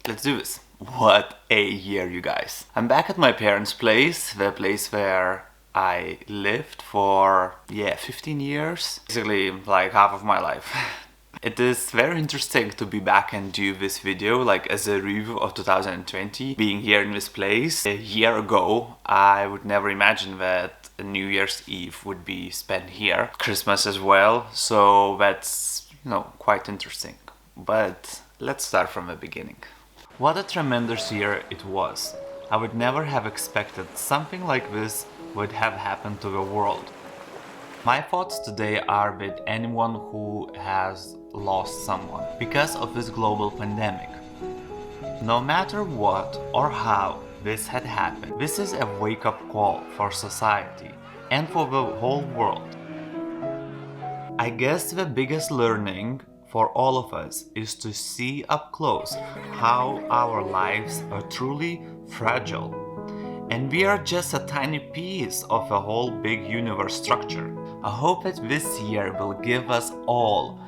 Let's do this. What a year, you guys. I'm back at my parents' place, the place where I lived for, 15 years. Basically, like half of my life. It is very interesting to be back and do this video, like as a review of 2020, being here in this place. A year ago, I would never imagine that New Year's Eve would be spent here. Christmas as well, so that's, quite interesting. But let's start from the beginning. What a tremendous year it was. I would never have expected something like this would have happened to the world. My thoughts today are with anyone who has lost someone because of this global pandemic. No matter what or how this had happened, this is a wake-up call for society and for the whole world. I guess the biggest learning for all of us is to see up close how our lives are truly fragile. And we are just a tiny piece of a whole big universe structure. I hope that this year will give us all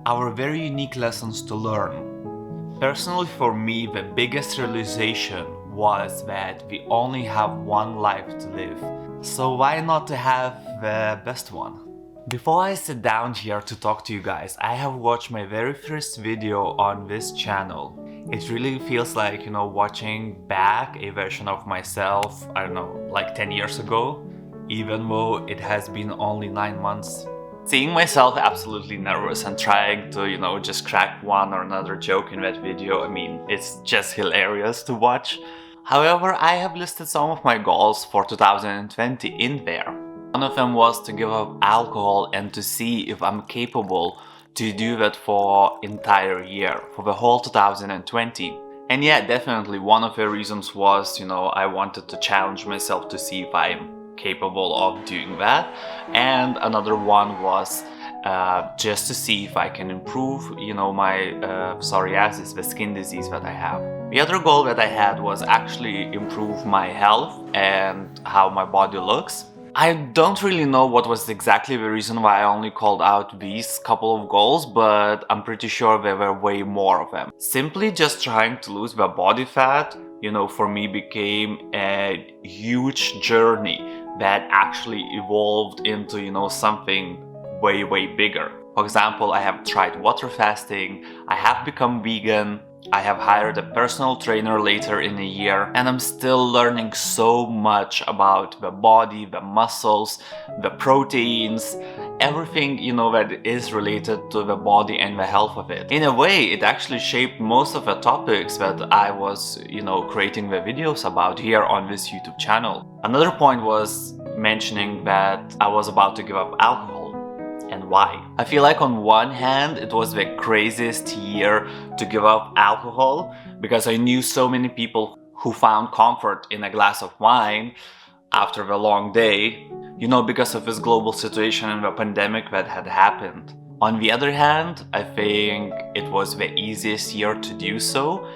our very unique lessons to learn. Personally, for me, the biggest realization was that we only have one life to live. So why not to have the best one? Before I sit down here to talk to you guys, I have watched my very first video on this channel. It really feels like, watching back a version of myself, I don't know, like 10 years ago, even though it has been only 9 months. Seeing myself absolutely nervous and trying to, just crack one or another joke in that video, it's just hilarious to watch. However, I have listed some of my goals for 2020 in there. One of them was to give up alcohol and to see if I'm capable to do that for entire year, for the whole 2020. And yeah, definitely one of the reasons was, I wanted to challenge myself to see if I'm capable of doing that. And another one was just to see if I can improve, my psoriasis, the skin disease that I have. The other goal that I had was actually improve my health and how my body looks. I don't really know what was exactly the reason why I only called out these couple of goals, but I'm pretty sure there were way more of them. Simply just trying to lose the body fat, for me became a huge journey that actually evolved into, something way bigger. For example, I have tried water fasting, I have become vegan, I have hired a personal trainer later in the year, and I'm still learning so much about the body, the muscles, the proteins, everything, that is related to the body and the health of it. In a way, it actually shaped most of the topics that I was, creating the videos about here on this YouTube channel. Another point was mentioning that I was about to give up alcohol. And why? I feel like on one hand it was the craziest year to give up alcohol because I knew so many people who found comfort in a glass of wine after the long day, because of this global situation and the pandemic that had happened. On the other hand, I think it was the easiest year to do so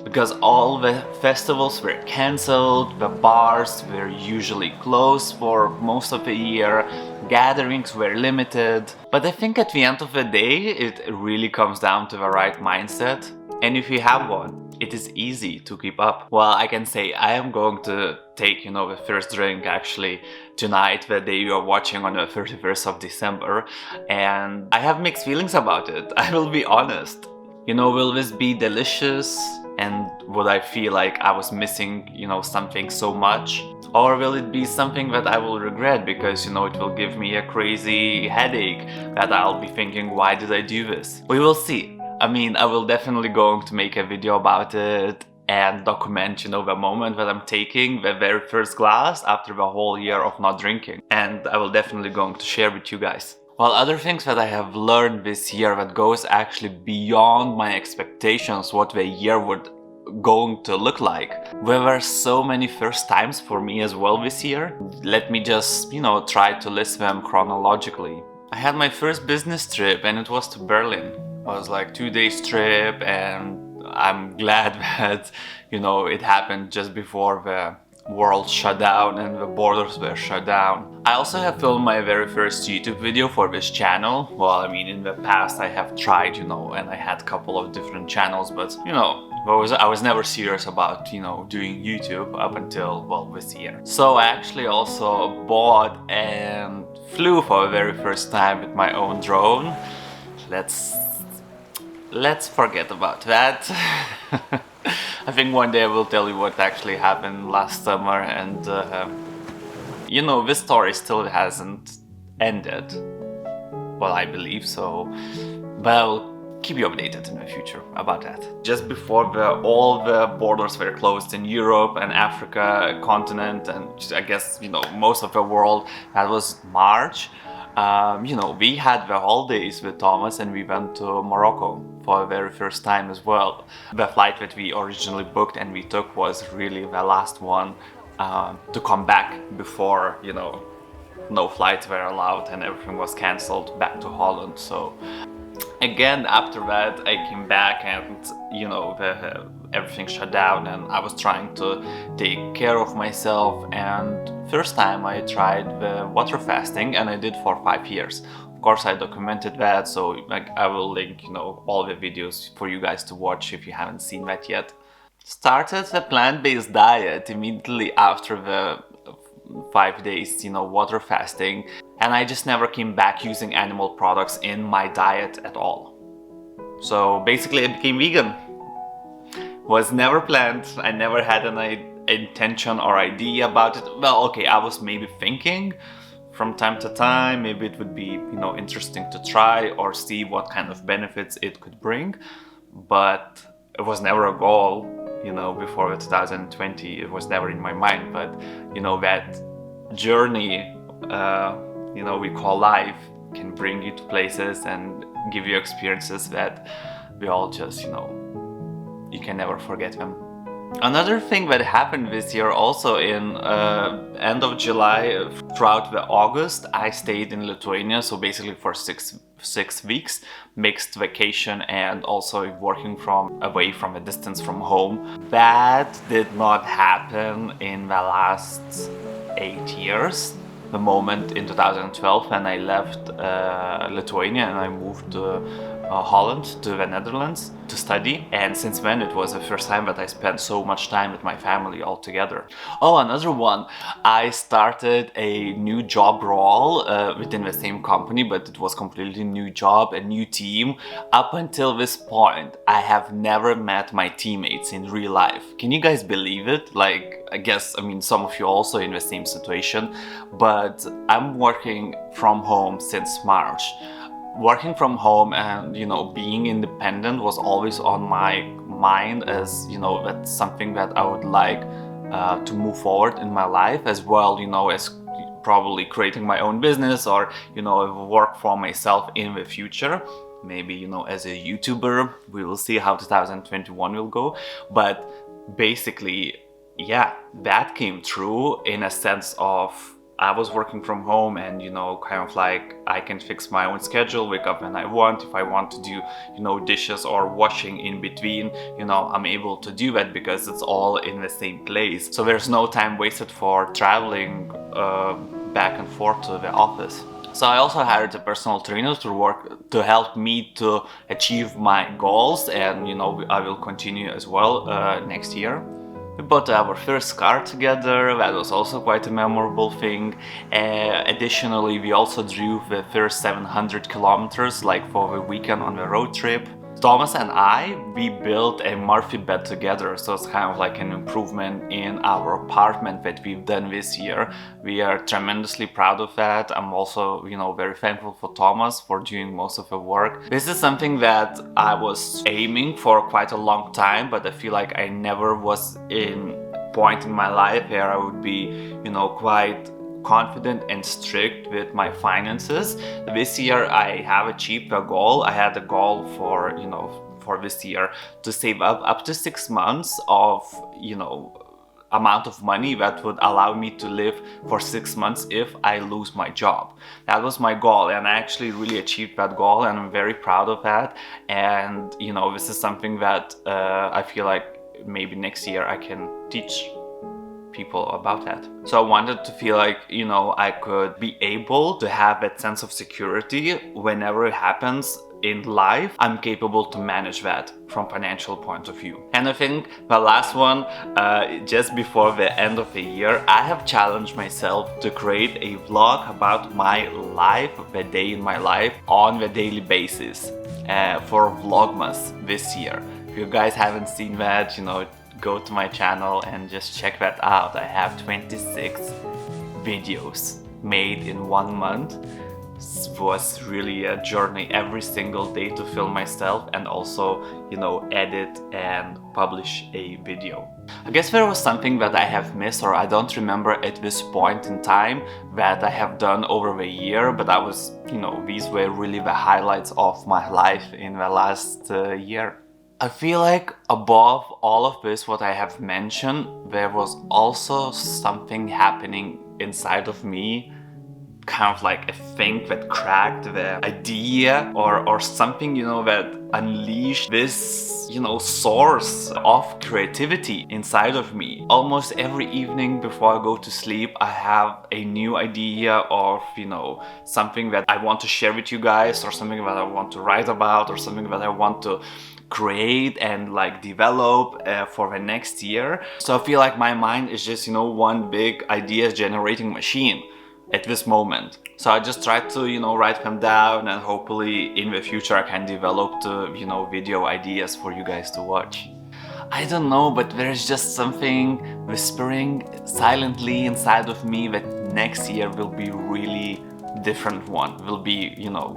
because all the festivals were cancelled, the bars were usually closed for most of the year, gatherings were limited. But I think at the end of the day, it really comes down to the right mindset. And if you have one, it is easy to keep up. Well, I can say I am going to take, the first drink actually tonight, the day you are watching on the 31st of December. And I have mixed feelings about it, I will be honest. Will this be delicious? And would I feel like I was missing, something so much? Or will it be something that I will regret because, it will give me a crazy headache that I'll be thinking, why did I do this? We will see. I will definitely going to make a video about it and document, the moment that I'm taking the very first glass after the whole year of not drinking. And I will definitely going to share with you guys. Well, other things that I have learned this year that goes actually beyond my expectations what the year would going to look like. There were so many first times for me as well this year. Let me just, try to list them chronologically. I had my first business trip and it was to Berlin. It was like 2 days trip and I'm glad that, it happened just before the world shut down and the borders were shut down. I also have filmed my very first YouTube video for this channel. Well, in the past I have tried, and I had a couple of different channels, but I was never serious about, doing YouTube up until, well, this year. So I actually also bought and flew for the very first time with my own drone. Let's forget about that. I think one day I will tell you what actually happened last summer, and this story still hasn't ended. Well, I believe so, but I'll keep you updated in the future about that. Just before all the borders were closed in Europe and Africa continent, and I guess most of the world, that was March. We had the holidays with Thomas and we went to Morocco for the very first time as well. The flight that we originally booked and we took was really the last one to come back before, no flights were allowed and everything was cancelled back to Holland. So again, after that, I came back and, everything shut down and I was trying to take care of myself. And first time I tried the water fasting and I did for 5 years. Of course, I documented that, so I will link, all the videos for you guys to watch if you haven't seen that yet. Started the plant-based diet immediately after the 5 days, water fasting, and I just never came back using animal products in my diet at all. So basically I became vegan. Was never planned. I never had an intention or idea about it. Well, okay, I was maybe thinking from time to time, maybe it would be, interesting to try or see what kind of benefits it could bring, but it was never a goal. Before 2020, it was never in my mind, but that journey, we call life, can bring you to places and give you experiences that we all just, you can never forget them. Another thing that happened this year also in end of July throughout the August, I stayed in Lithuania, so basically for six weeks, mixed vacation and also working away from a distance from home. That did not happen in the last 8 years. The moment in 2012 when I left Lithuania and I moved to Holland, to the Netherlands, to study, and since then it was the first time that I spent so much time with my family all together. Oh, another one, I started a new job role within the same company, but it was completely new job, a new team. Up until this point, I have never met my teammates in real life. Can you guys believe it? I guess, some of you also in the same situation, but I'm working from home since March. Working from home and being independent was always on my mind as that's something that I would like to move forward in my life as well, as probably creating my own business or work for myself in the future, maybe as a YouTuber. We will see how 2021 will go, but basically, yeah, that came true in a sense of I was working from home and, I can fix my own schedule, wake up when I want. If I want to do, dishes or washing in between, I'm able to do that because it's all in the same place. So there's no time wasted for traveling back and forth to the office. So I also hired a personal trainer to help me to achieve my goals, and, I will continue as well next year. We bought our first car together. That was also quite a memorable thing. Additionally, we also drove the first 700 kilometers, for the weekend on the road trip. Thomas and we built a Murphy bed together, so it's kind of like an improvement in our apartment that we've done this year. We are tremendously proud of that. I'm also, very thankful for Thomas for doing most of the work. This is something that I was aiming for quite a long time, but I feel like I never was in a point in my life where I would be, quite confident and strict with my finances. This year I have achieved a goal. I had a goal for this year to save up to 6 months of amount of money that would allow me to live for 6 months if I lose my job. That was my goal, and I actually really achieved that goal, and I'm very proud of that. And this is something that I feel like maybe next year I can teach people about that. So I wanted to feel like, I could be able to have that sense of security whenever it happens, in life, I'm capable to manage that from financial point of view. And I think the last one, just before the end of the year, I have challenged myself to create a vlog about my life, the day in my life, on the daily basis for Vlogmas this year. If you guys haven't seen that, go to my channel and just check that out. I have 26 videos made in 1 month. It was really a journey every single day to film myself and also, edit and publish a video. I guess there was something that I have missed, or I don't remember at this point in time, that I have done over the year, but these were really the highlights of my life in the last year. I feel like above all of this, what I have mentioned, there was also something happening inside of me, kind of like a thing that cracked the idea or something, that unleashed this, source of creativity inside of me. Almost every evening before I go to sleep, I have a new idea of, something that I want to share with you guys, or something that I want to write about, or something that I want to create and develop for the next year. So I feel like my mind is just, one big idea generating machine at this moment. So I just try to, write them down, and hopefully in the future I can develop the, video ideas for you guys to watch. I don't know, but there's just something whispering silently inside of me that next year will be really different one, will be,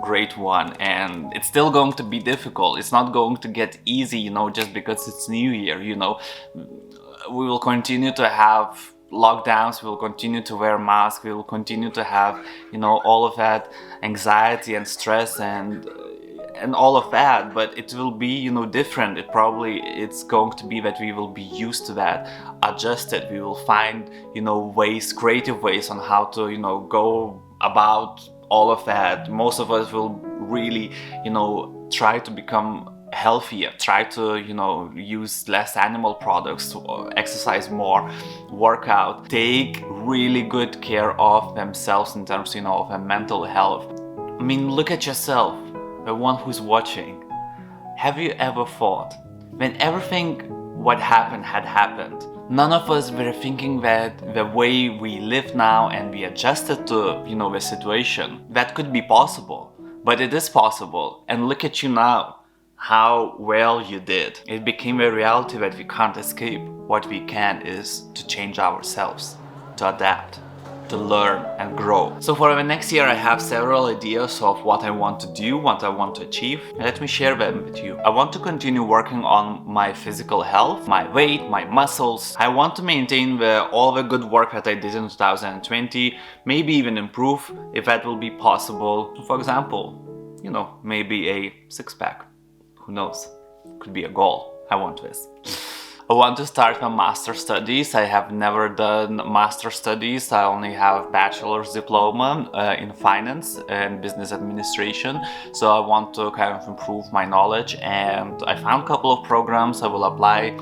great one, and it's still going to be difficult. It's not going to get easy, just because it's New Year, we will continue to have lockdowns, we will continue to wear masks, we will continue to have, all of that anxiety and stress and all of that, but it will be, different. It's going to be that we will be used to that, adjusted. We will find, creative ways on how to, go about all of that. Most of us will really, try to become healthier, try to, use less animal products, to exercise more, work out, take really good care of themselves in terms, of their mental health. I mean, look at yourself, the one who's watching. Have you ever thought, when everything what happened had happened, none of us were thinking that the way we live now and we adjusted to, the situation, that could be possible. But it is possible. And look at you now, how well you did. It became a reality that we can't escape. What we can is to change ourselves, to adapt, to learn and grow. So for the next year, I have several ideas of what I want to do, what I want to achieve. Let me share them with you. I want to continue working on my physical health, my weight, my muscles. I want to maintain all the good work that I did in 2020, maybe even improve if that will be possible. For example, maybe a six-pack. Who knows? Could be a goal. I want this. I want to start my master studies. I have never done master studies. I only have bachelor's diploma in finance and business administration. So I want to kind of improve my knowledge, and I found a couple of programs. I will apply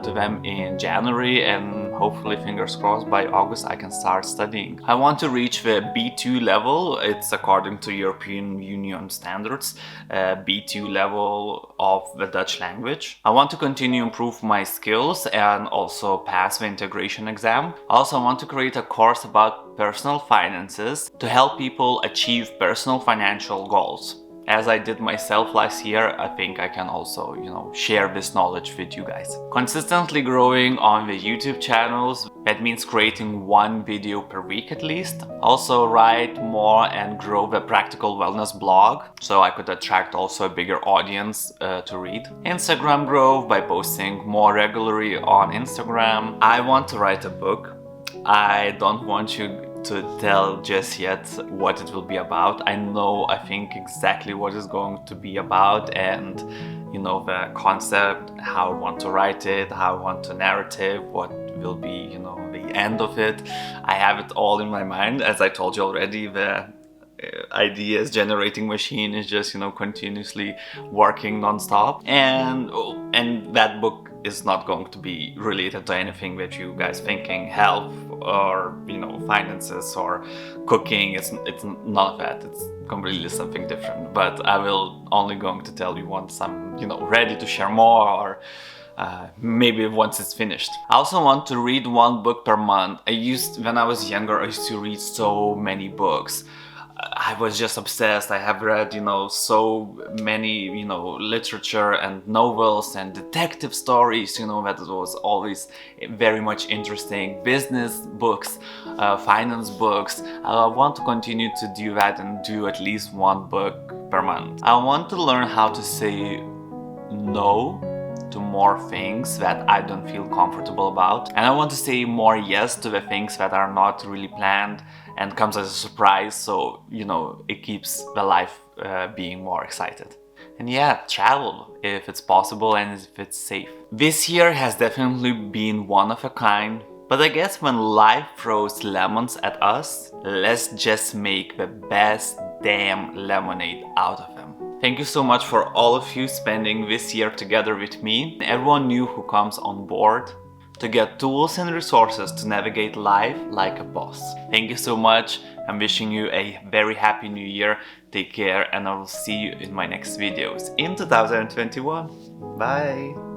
to them in January, and hopefully, fingers crossed, by August I can start studying. I want to reach the B2 level. It's according to European Union standards, B2 level of the Dutch language. I want to continue improve my skills and also pass the integration exam. Also, I want to create a course about personal finances to help people achieve personal financial goals. As I did myself last year, I think I can also, share this knowledge with you guys. Consistently growing on the YouTube channels, that means creating one video per week at least. Also write more and grow the practical wellness blog, so I could attract also a bigger audience to read. Instagram growth by posting more regularly on Instagram. I want to write a book. I don't want you to tell just yet what it will be about. I think exactly what it's going to be about, and the concept, how I want to write it, how I want to narrative, what will be the end of it. I have it all in my mind. As I told you already, the ideas generating machine is just continuously working non-stop, and that book is not going to be related to anything that you guys thinking, health or finances or cooking. It's none of that. It's completely something different. But I will only going to tell you once I'm ready to share more, or maybe once it's finished. I also want to read one book per month. When I was younger, I used to read so many books. I was just obsessed. I have read, so many, literature and novels and detective stories, that was always very much interesting. Business books, finance books. I want to continue to do that and do at least one book per month. I want to learn how to say no to more things that I don't feel comfortable about, and I want to say more yes to the things that are not really planned and comes as a surprise, so it keeps the life being more excited. And yeah, travel if it's possible and if it's safe. This year has definitely been one of a kind, but I guess when life throws lemons at us, let's just make the best damn lemonade out of them. Thank you so much for all of you spending this year together with me, everyone new who comes on board, to get tools and resources to navigate life like a boss. Thank you so much. I'm wishing you a very happy new year. Take care, and I will see you in my next videos in 2021. Bye!